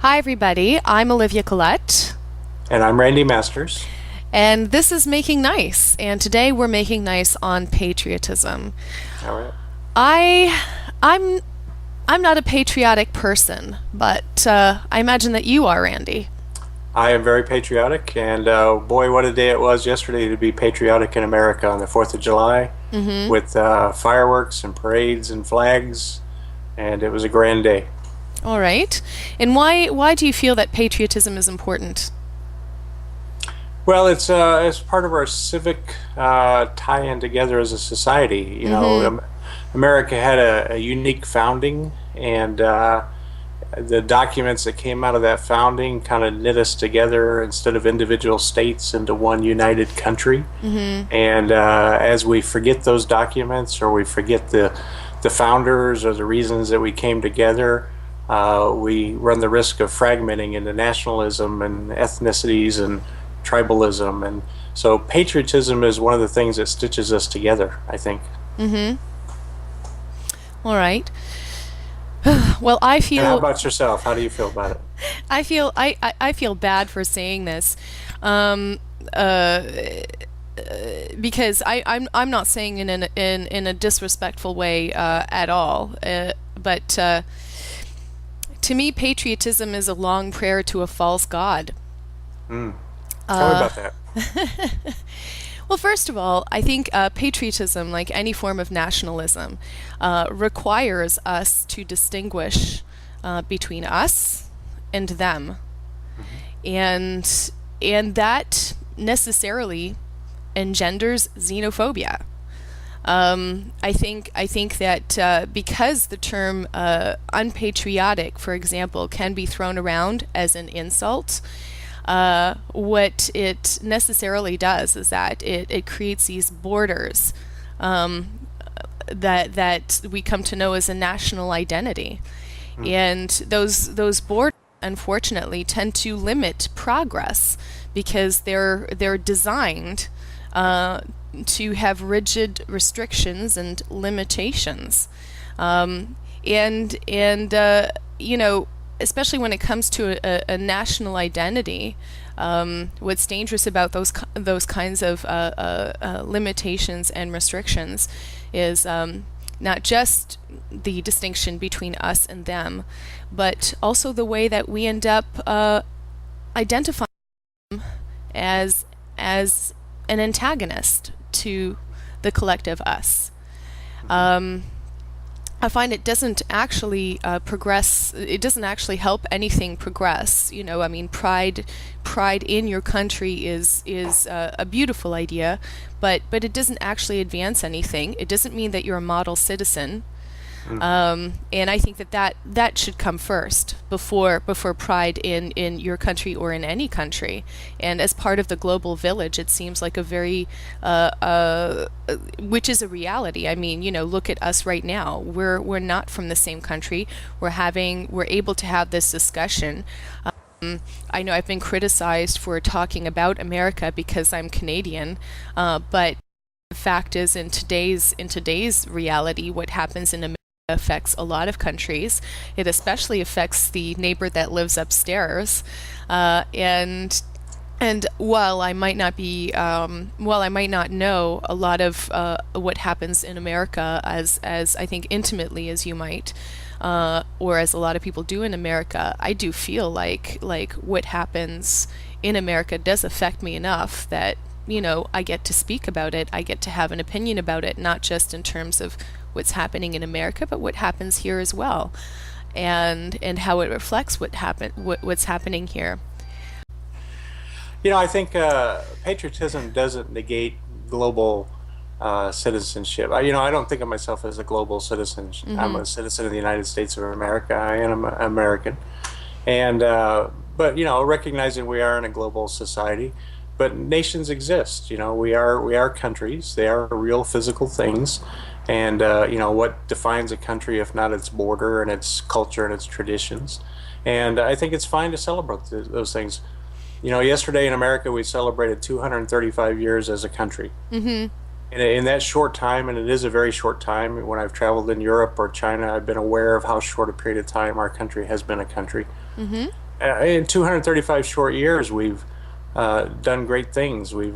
Hi, everybody. I'm Olivia Collette, And I'm Randy Masters. and this is Making Nice. And today we're making nice on patriotism. All right. I, I'm, I'm not a patriotic person, but I imagine that you are, Randy. I am very patriotic, and boy, what a day it was yesterday to be patriotic in America on the 4th of July with fireworks and parades and flags, and it was a grand day. All right. And why do you feel that patriotism is important? Well, it's part of our civic tie-in together as a society. America had a unique founding, and the documents that came out of that founding kind of knit us together instead of individual states into one united country. And as we forget those documents, or we forget the founders or the reasons that we came together, we run the risk of fragmenting into nationalism and ethnicities and tribalism. And so patriotism is one of the things that stitches us together, I think. All right. Well, And how about yourself? How do you feel about it? I feel bad for saying this, um, uh, because I'm not saying in a disrespectful way at all. But to me, patriotism is a long prayer to a false god. Mm. Tell me about that. Well, first of all, I think patriotism, like any form of nationalism, requires us to distinguish between us and them, and that necessarily engenders xenophobia. I think that because the term unpatriotic, for example, can be thrown around as an insult, what it necessarily does is that it creates these borders that we come to know as a national identity, and those borders, unfortunately, tend to limit progress because they're designed to have rigid restrictions and limitations, and you know, especially when it comes to a national identity, what's dangerous about those kinds of limitations and restrictions is not just the distinction between us and them, but also the way that we end up identifying as an antagonist to the collective us. Um, I find it doesn't actually progress. It doesn't actually help anything progress. You know, I mean, pride in your country is a beautiful idea, but it doesn't actually advance anything. It doesn't mean that you're a model citizen. And I think that should come first before pride in your country or in any country. And as part of the global village, it seems like a very which is a reality. I mean, you know, look at us right now. We're not from the same country. We're able to have this discussion. I know I've been criticized for talking about America because I'm Canadian, but the fact is, in today's reality, what happens in America affects a lot of countries. It especially affects the neighbor that lives upstairs, and while I might not know a lot of what happens in America as I think intimately as you might, or as a lot of people do in America, I do feel like what happens in America does affect me enough that, you know, I get to speak about it. I get to have an opinion about it, not just in terms of what's happening in America, but what happens here as well, and how it reflects what's happening here. I think patriotism doesn't negate global citizenship. I don't think of myself as a global citizen. I'm Hmm. a citizen of the United States of America. I am American, and but recognizing we are in a global society, but nations exist. We are countries. They are real physical things, and what defines a country if not its border and its culture and its traditions. And I think it's fine to celebrate those things. Yesterday in America, we celebrated 235 years as a country. Hmm. In that short time, and it is a very short time, when I've traveled in Europe or China, I've been aware of how short a period of time our country has been a country. Hmm. In 235 short years, we've done great things. We've,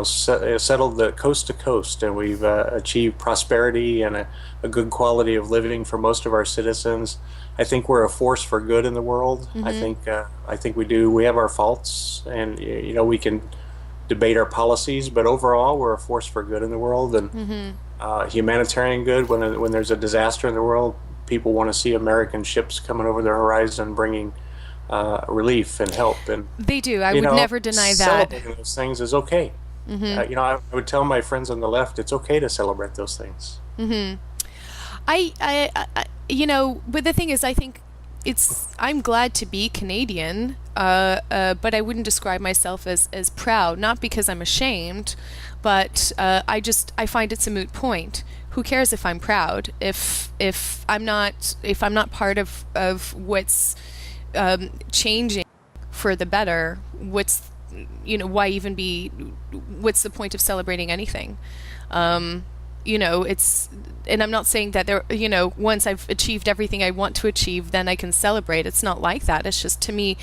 settled the coast to coast, and we've achieved prosperity and a good quality of living for most of our citizens. I think we're a force for good in the world. Mm-hmm. I think we do. We have our faults, and we can debate our policies, but overall, we're a force for good in the world, and Mm-hmm. humanitarian good. When there's a disaster in the world, people want to see American ships coming over the horizon, bringing relief and help. And They do. I would never deny that. celebrating those things is okay. Mm-hmm. I would tell my friends on the left it's okay to celebrate those things. Mm-hmm. But the thing is, I think I'm glad to be Canadian, but I wouldn't describe myself as proud, not because I'm ashamed, but I find it's a moot point. Who cares if I'm proud? If I'm not part of what's changing for the better, why even be, what's the point of celebrating anything? It's, and I'm not saying that once I've achieved everything I want to achieve, then I can celebrate. It's not like that. It's just, to me,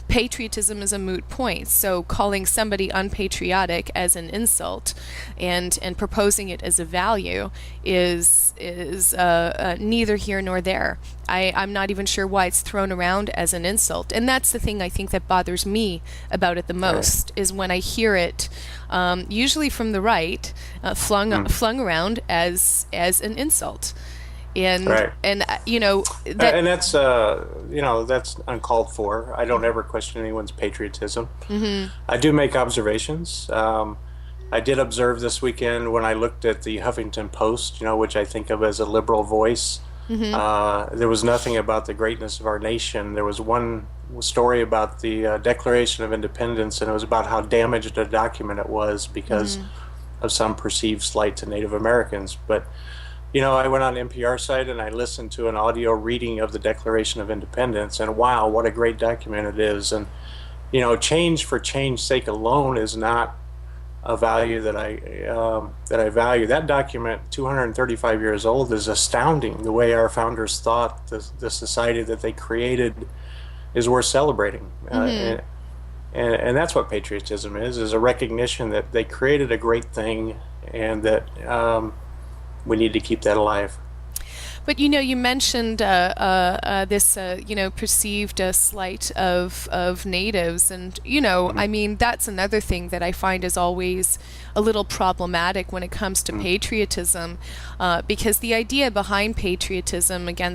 patriotism is a moot point. So calling somebody unpatriotic as an insult and proposing it as a value is neither here nor there. I'm not even sure why it's thrown around as an insult. And that's the thing I think that bothers me about it the Right. most, is when I hear it, usually from the right, Mm. flung around as an insult. And Right. and that. And that's uncalled for. I don't ever question anyone's patriotism. Mhm. I do make observations. I did observe this weekend when I looked at the Huffington Post, which I think of as a liberal voice. Mhm. There was nothing about the greatness of our nation. There was one story about the Declaration of Independence, and it was about how damaged a document it was because Mhm. of some perceived slight to Native Americans. But I went on NPR site and I listened to an audio reading of the Declaration of Independence, and wow, what a great document it is. And change for change's sake alone is not a value that I value. That document, 235 years old, is astounding. The way our founders thought the society that they created is worth celebrating. Mhm. And that's what patriotism is a recognition that they created a great thing, and that we need to keep that alive. But you mentioned this perceived slight of natives, and Mhm. I mean, that's another thing that I find is always a little problematic when it comes to Mhm. patriotism, because the idea behind patriotism again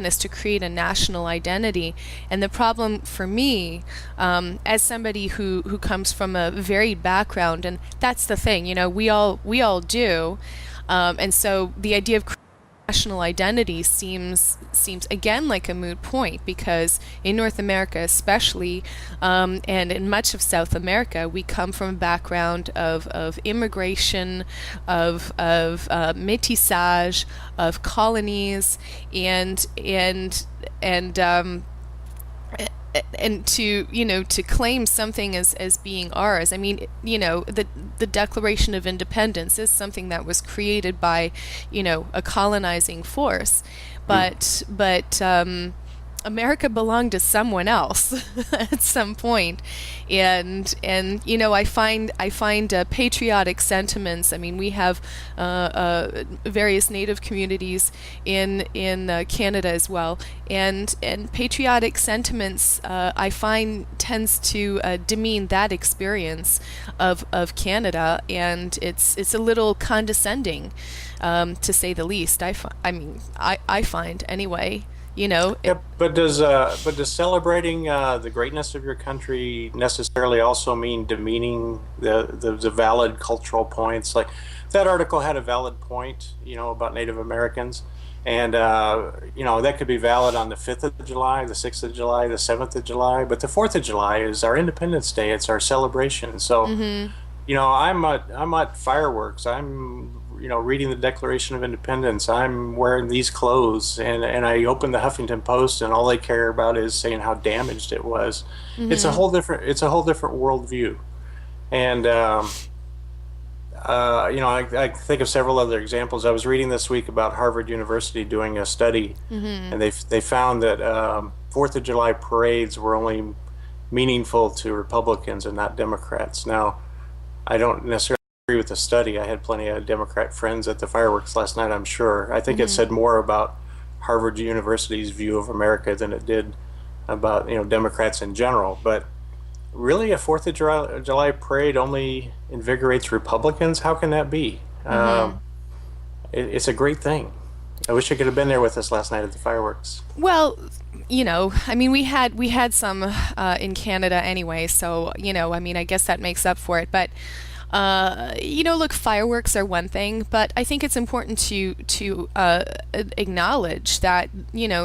is to create a national identity, and the problem for me, as somebody who comes from a varied background, and that's the thing, we all do, and so the idea of national identity seems again like a moot point, because in North America especially, and in much of South America, we come from a background of immigration, of métissage, of colonies, and and to claim something as being ours. I mean, the Declaration of Independence is something that was created by a colonizing force, Mhm. but America belonged to someone else at some point, and I find patriotic sentiments. I mean, we have various Native communities in Canada as well, and patriotic sentiments, I find, tends to demean that experience of Canada, and it's a little condescending, to say the least. I find anyway. Yep, but does celebrating the greatness of your country necessarily also mean demeaning the valid cultural points? Like that article had a valid point, about Native Americans, and that could be valid on the 5th of July, the 6th of July, the 7th of July, but the 4th of July is our Independence Day. It's our celebration. So Hmm. I'm at fireworks. I'm reading the Declaration of Independence. I'm wearing these clothes, and I open the Huffington Post, and all they care about is saying how damaged it was. Hmm. It's a whole different worldview. And I think of several other examples. I was reading this week about Harvard University doing a study, Hmm. and they found that. Fourth of July parades were only meaningful to Republicans and not Democrats. Now, I don't necessarily agree with the study. I had plenty of Democrat friends at the fireworks last night, I'm sure. I think it Mm-hmm. said more about Harvard University's view of America than it did about, Democrats in general. But really, a Fourth of July parade only invigorates Republicans? How can that be? Mm-hmm. It's a great thing. I wish I could have been there with us last night at the fireworks. Well, I mean, we had some in Canada anyway, so I mean, I guess that makes up for it. But look, fireworks are one thing, but I think it's important to acknowledge that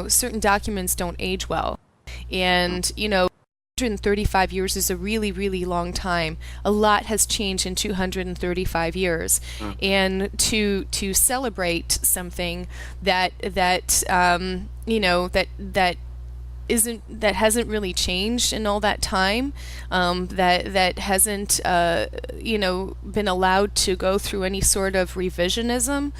certain documents don't age well, and 235 years is a really, really long time. A lot has changed in 235 years, Mm. and to celebrate something that hasn't really changed in all that time, that hasn't been allowed to go through any sort of revisionism.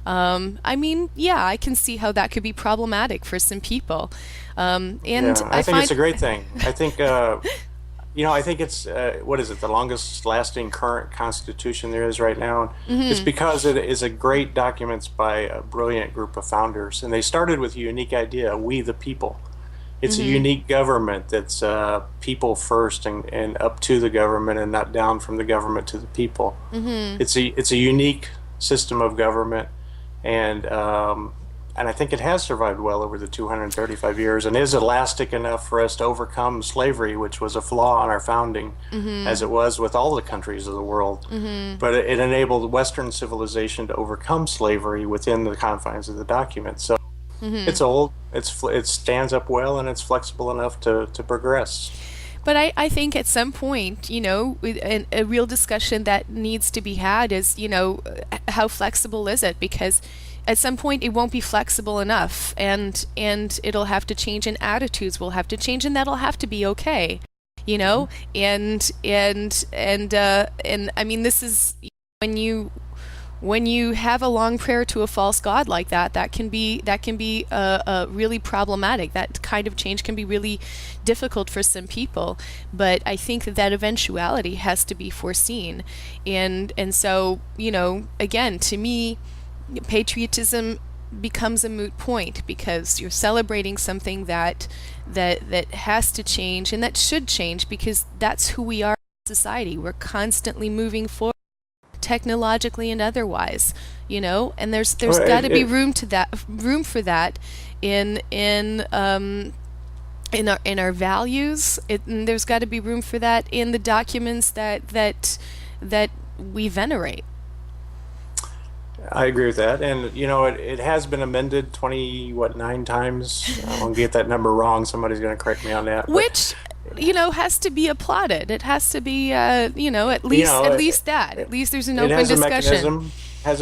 I mean, yeah, I can see how that could be problematic for some people, and Yeah, I I think it's find. a great thing. I think it's what is it, the longest lasting current constitution there is right now. It's Mhm. because it is a great document by a brilliant group of founders, and they started with a unique idea: we the people. It's a Mhm. unique government that's people first and up to the government and not down from the government to the people. Mhm. It's a unique system of government, and I think it has survived well over the 235 years and is elastic enough for us to overcome slavery, which was a flaw in our founding, as Mhm. it was with all the countries of the world. Mhm. But it enabled Western civilization to overcome slavery within the confines of the document. So it's Mhm. old, it stands up well, and it's flexible enough to progress. But I think at some point, a real discussion that needs to be had is, how flexible is it? Because at some point it won't be flexible enough, and it'll have to change, and attitudes will have to change, and that'll have to be okay, you know. Mhm. And I mean, this is when you have a long prayer to a false god like that, that can be really problematic. That kind of change can be really difficult for some people. But I think that eventuality has to be foreseen, and so again, to me, patriotism becomes a moot point because you're celebrating something that has to change and that should change because that's who we are as a society. We're constantly moving forward technologically and otherwise, and there's Well, got to be room for that in our values. And there's got to be room for that in the documents that we venerate. I agree with that, and it has been amended 20, what, 9 times. I won't get that number wrong. Somebody's going to correct me on that, but Which has to be applauded. It has to be at you least know, at it, least that at least there's an it open has a discussion.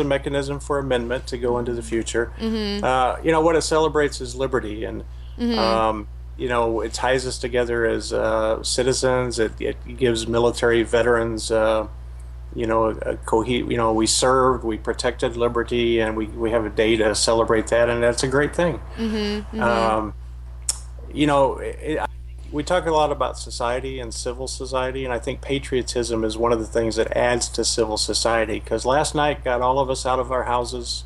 mechanism for amendment to go into the future. Mhm. What it celebrates is liberty, and Mhm. um, it ties us together as citizens. It gives military veterans, we served, we protected liberty, and we have a day to celebrate that, and that's a great thing. Mhm. Mhm. Um, you know, we talk a lot about society and civil society, and I think patriotism is one of the things that adds to civil society. Because last night got all of us out of our houses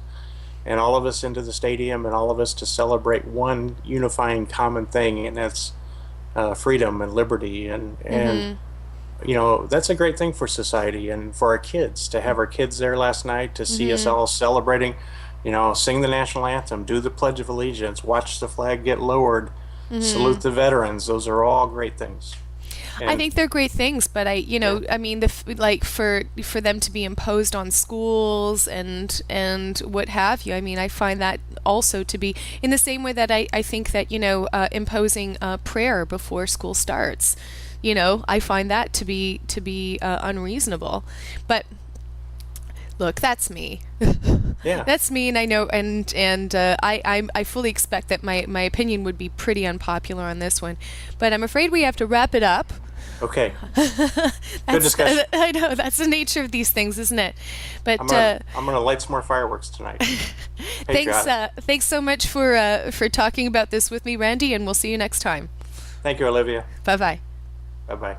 and all of us into the stadium and all of us to celebrate one unifying common thing, and that's freedom and liberty. And Mhm. that's a great thing for society and for our kids to have our kids there last night to see us Mhm. all celebrating. Sing the national anthem, do the Pledge of Allegiance, watch the flag get lowered, salute Mhm. the veterans. Those are all great things. I And think they're great things, but yeah, I mean, like for them to be imposed on schools and what have you. I mean, I find that also to be in the same way that I think that imposing prayer before school starts. I find that to be unreasonable. But look, that's me. yeah. That's me, and I know, and I fully expect that my opinion would be pretty unpopular on this one, but I'm afraid we have to wrap it up. Okay. Good That's discussion. I know that's the nature of these things, isn't it? But I'm gonna light some more fireworks tonight. thanks Patriotic. thanks so much for talking about this with me, Randy, and we'll see you next time. Thank you, Olivia. Bye bye. Bye bye.